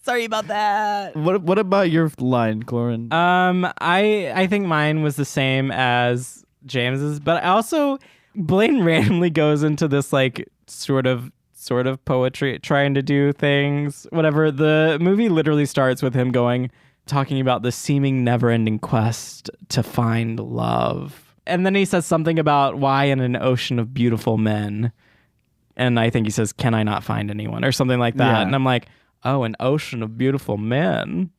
Sorry about that. What about your line, Clorin? I think mine was the same as James's, but I also Blaine randomly goes into this like sort of poetry, trying to do things, whatever. The movie literally starts with him talking about the seeming never-ending quest to find love. And then he says something about why in an ocean of beautiful men. And I think he says, can I not find anyone? Or something like that. Yeah. And I'm like, oh, an ocean of beautiful men.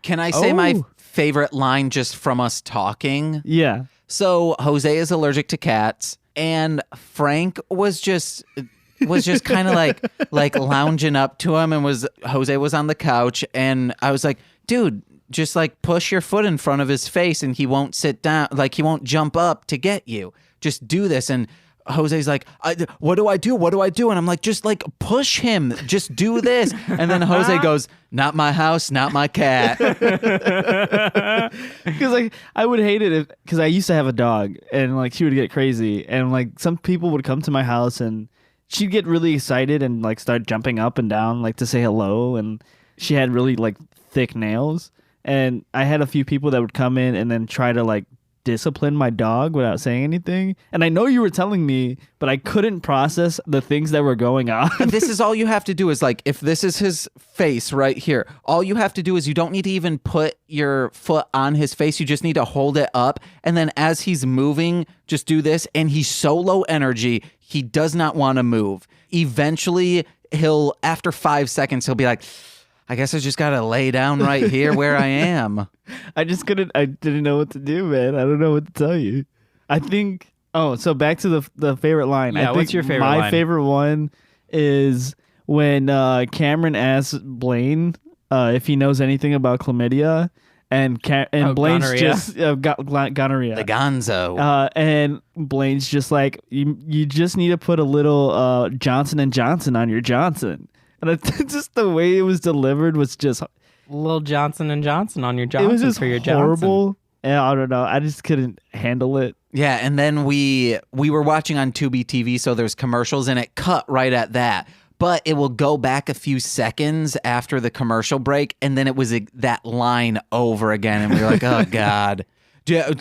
Can I say my Oh. favorite line just from us talking? Yeah. So Jose is allergic to cats, and Frank was just kind of like lounging up to him, and Jose was on the couch, and I was like, dude, just like push your foot in front of his face, and he won't sit down, like he won't jump up to get you. Just do this. And Jose's like, what do I do? What do I do? And I'm like, just like push him. Just do this. And then Jose goes, not my house, not my cat. Because like I would hate it because I used to have a dog and like she would get crazy and like some people would come to my house and she'd get really excited and like start jumping up and down like to say hello, and she had really like thick nails, and I had a few people that would come in and then try to like discipline my dog without saying anything. And I know you were telling me, but I couldn't process the things that were going on. This is all you have to do is like, if this is his face right here, all you have to do is you don't need to even put your foot on his face. You just need to hold it up. And then as he's moving, just do this. And he's so low energy, he does not want to move. Eventually, after 5 seconds, he'll be like, I guess I just got to lay down right here where I am. I didn't know what to do, man. I don't know what to tell you. I think, so back to the favorite line. Yeah, I think what's your favorite my line? favorite one is when Cameron asks Blaine if he knows anything about chlamydia, and Blaine's gonorrhea. just gonorrhea. The gonzo. And Blaine's just like, you just need to put a little Johnson & Johnson on your Johnson. And just the way it was delivered was just... Little Johnson & Johnson on your It Johnson was just for your horrible. Johnson. And I don't know. I just couldn't handle it. Yeah, and then we were watching on Tubi TV, so there's commercials, and it cut right at that. But it will go back a few seconds after the commercial break, and then it was that line over again, and we were like, oh, God.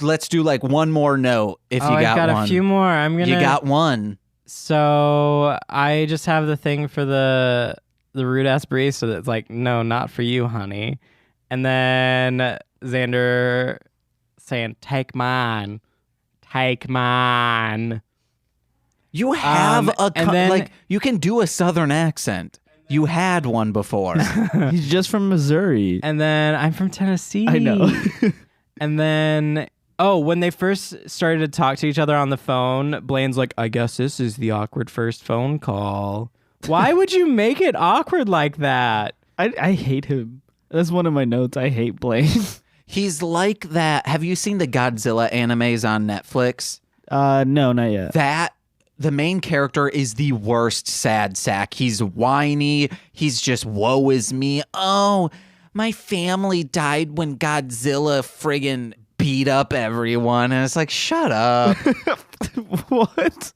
Let's do like one more note if you got one. I've got a few more. You got one. So I just have the thing for the rude ass barista that's like, no, not for you, honey. And then Xander saying, take mine. You have and then- you can do a Southern accent. You had one before. He's just from Missouri. And then I'm from Tennessee. I know. And then Oh, when they first started to talk to each other on the phone, Blaine's like, I guess this is the awkward first phone call. Why would you make it awkward like that? I hate him. That's one of my notes. I hate Blaine. He's like that. Have you seen the Godzilla animes on Netflix? No, not yet. The main character is the worst sad sack. He's whiny. He's just, woe is me. Oh, my family died when Godzilla friggin' beat up everyone. And it's like, shut up. What?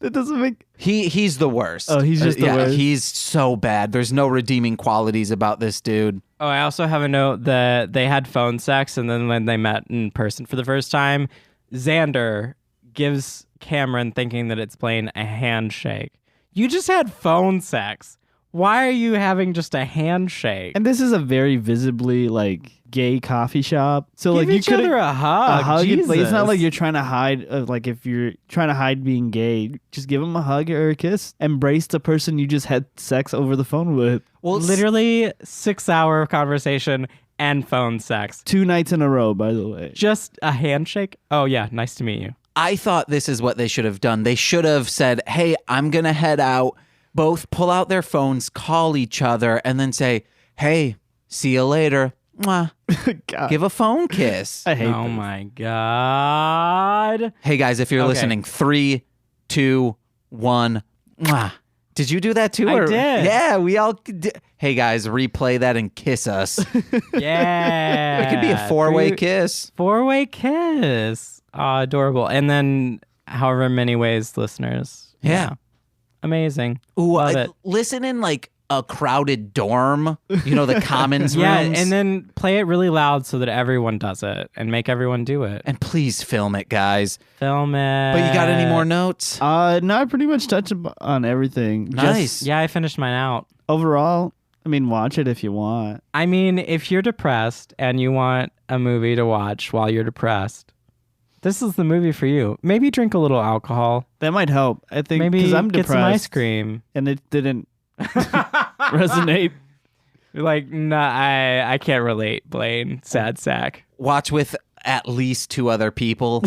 That doesn't make... He's the worst. Oh, he's just the worst? He's so bad. There's no redeeming qualities about this dude. Oh, I also have a note that they had phone sex, and then when they met in person for the first time, Xander gives Cameron, thinking that it's Blaine, a handshake. You just had phone sex. Why are you having just a handshake? And this is a very visibly, like, gay coffee shop. So, Give like, each other a hug. Jesus. Like, it's not like Jesus. you're trying to hide, like, if you're trying to hide being gay, just give them a hug or a kiss. Embrace the person you just had sex over the phone with. Well, Literally 6-hour conversation and phone sex. 2 nights in a row, by the way. Just a handshake? Oh, yeah. Nice to meet you. I thought this is what they should have done. They should have said, hey, I'm going to head out. Both pull out their phones, call each other, and then say, hey, see you later. Mwah. God. Give a phone kiss. I hate Oh, this. my God. Hey, guys, if you're Okay. listening, 3, 2, 1. Mwah. Did you do that too? I did. Yeah, we all did. Hey, guys, replay that and kiss us. Yeah. It could be a 4-way kiss. 4-way kiss. Aw, adorable. And then however many ways, listeners. Yeah. Amazing. Ooh, Love it. listen in like a crowded dorm, the commons Yeah, rooms. and then play it really loud so that everyone does it and make everyone do it. And please film it, guys. Film it. But you got any more notes? No, I pretty much touched on everything. Nice. Yeah, I finished mine out. Overall, I mean, watch it if you want. I mean, if you're depressed and you want a movie to watch while you're depressed, this is the movie for you. Maybe drink a little alcohol. That might help. I think Maybe because I'm get depressed. some ice cream. And it didn't resonate. You're like, nah, I can't relate, Blaine. Sad sack. Watch with at least 2 other people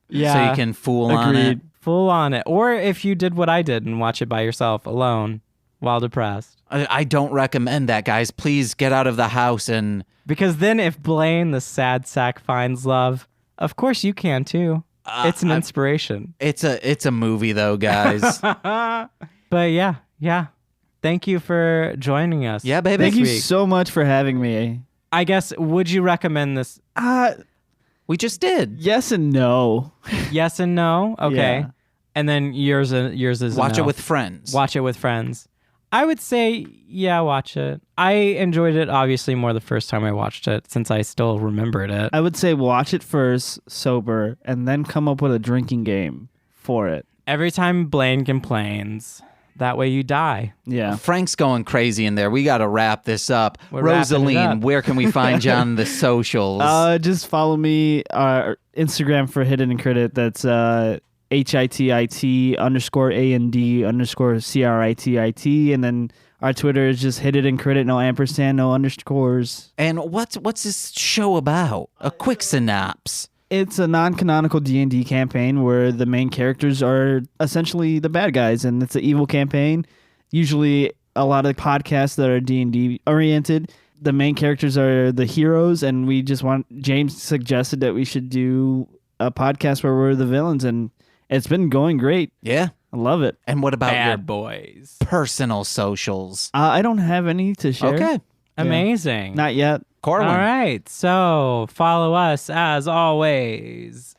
Yeah. so you can fool on it. Agreed. Full on it. Or if you did what I did and watch it by yourself alone while depressed. I don't recommend that, guys. Please get out of the house and... Because then if Blaine, the sad sack, finds love, of course you can too. It's an inspiration. It's a movie, though, guys. But yeah. Thank you for joining us. Yeah, baby. Thank you week. so much for having me. I guess, would you recommend this? We just did. Yes and no. Yes and no? Okay. Yeah. And then yours is a Watch no. it with friends. Watch it with friends. I would say, yeah, watch it. I enjoyed it obviously more the first time I watched it since I still remembered it. I would say watch it first, sober, and then come up with a drinking game for it. Every time Blaine complains, that way you die. Yeah. Frank's going crazy in there. We got to wrap this up. We're wrapping it Rosaline, up. where can we find you on the socials? Just follow me, Instagram for Hidden and Credit. That's HITIT_AND_CRITIT. And then our Twitter is just Hidden and Credit, no ampersand, no underscores. And what's this show about? A quick synopsis. It's a non-canonical D&D campaign where the main characters are essentially the bad guys, and it's an evil campaign. Usually a lot of podcasts that are D&D oriented, the main characters are the heroes, and James suggested that we should do a podcast where we're the villains, and it's been going great. Yeah. I love it. And what about your Bad boys. personal socials? I don't have any to share. Okay. Amazing. Not yet. Corwin. All right. So follow us as always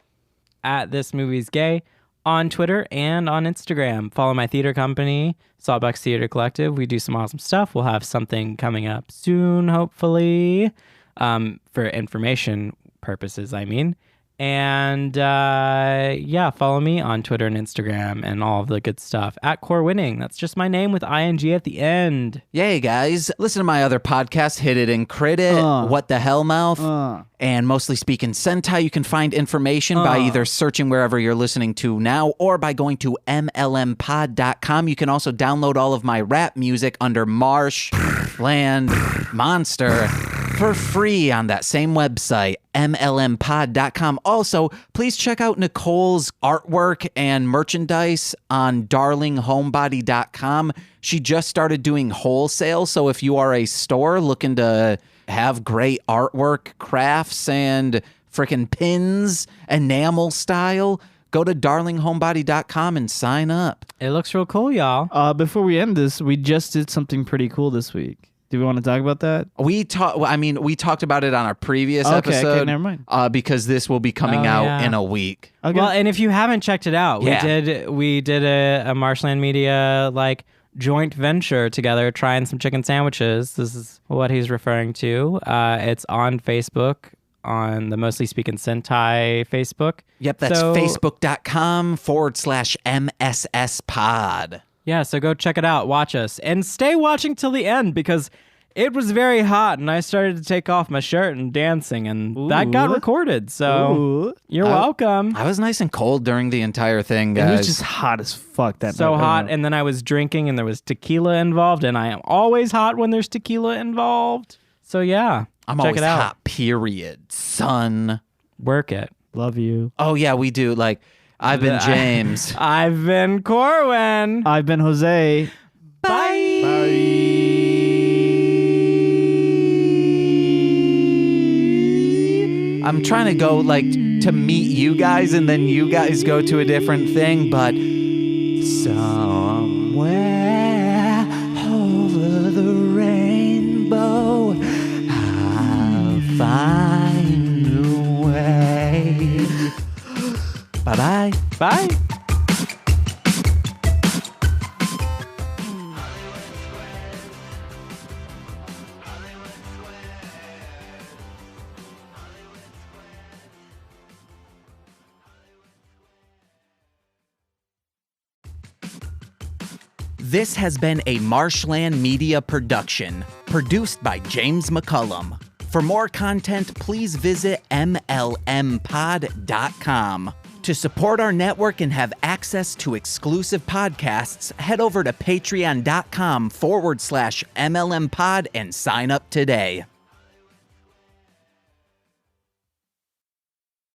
at This Movie's Gay on Twitter and on Instagram. Follow my theater company, Saltbox Theater Collective. We do some awesome stuff. We'll have something coming up soon, hopefully, for information purposes, I mean. And follow me on Twitter and Instagram and all of the good stuff at Core Winning. That's just my name with ING at the end. Yay, guys. Listen to my other podcast, Hit It and Crit It, What the Hellmouth, and Mostly Speaking Sentai. You can find information by either searching wherever you're listening to now or by going to mlmpod.com. You can also download all of my rap music under Marsh, Land, Monster, for free on that same website, mlmpod.com. Also, please check out Nicole's artwork and merchandise on darlinghomebody.com. She just started doing wholesale, so if you are a store looking to have great artwork, crafts, and freaking pins, enamel style, go to darlinghomebody.com and sign up. It looks real cool, y'all. Before we end this, we just did something pretty cool this week. Do we want to talk about that? We talked about it on our previous episode. Okay, never mind. Because this will be coming out in a week. Okay. Well, and if you haven't checked it out, we did a Marshland Media joint venture together, trying some chicken sandwiches. This is what he's referring to. It's on Facebook, on the Mostly Speaking Sentai Facebook. Yep, that's facebook.com/MSS pod. Yeah, so go check it out, watch us, and stay watching till the end because it was very hot and I started to take off my shirt and dancing and that got recorded. So you're welcome. I was nice and cold during the entire thing, guys. It was just hot as fuck that night. So hot, and then I was drinking and there was tequila involved, and I am always hot when there's tequila involved. So yeah, I'm check always it out. hot, period. Son. Work it. Love you. Oh, yeah, we do. I've been James. I've been Corwin. I've been Jose. Bye. I'm trying to go to meet you guys and then you guys go to a different thing, but somewhere over the rainbow I'll find a way. Bye-bye. Bye. This has been a Marshland Media production, produced by James McCullum. For more content, please visit mlmpod.com. To support our network and have access to exclusive podcasts, head over to patreon.com/MLMpod and sign up today.